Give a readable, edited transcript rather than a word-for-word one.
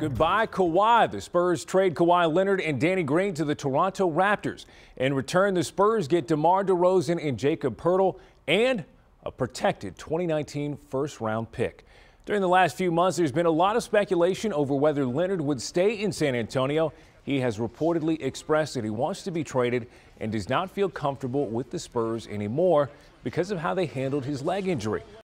Goodbye, Kawhi. The Spurs trade Kawhi Leonard and Danny Green to the Toronto Raptors. In return, the Spurs get DeMar DeRozan and Jakob Poeltl and a protected 2019 first-round pick. During the last few months, there's been a lot of speculation over whether Leonard would stay in San Antonio. He has reportedly expressed that he wants to be traded and does not feel comfortable with the Spurs anymore because of how they handled his leg injury.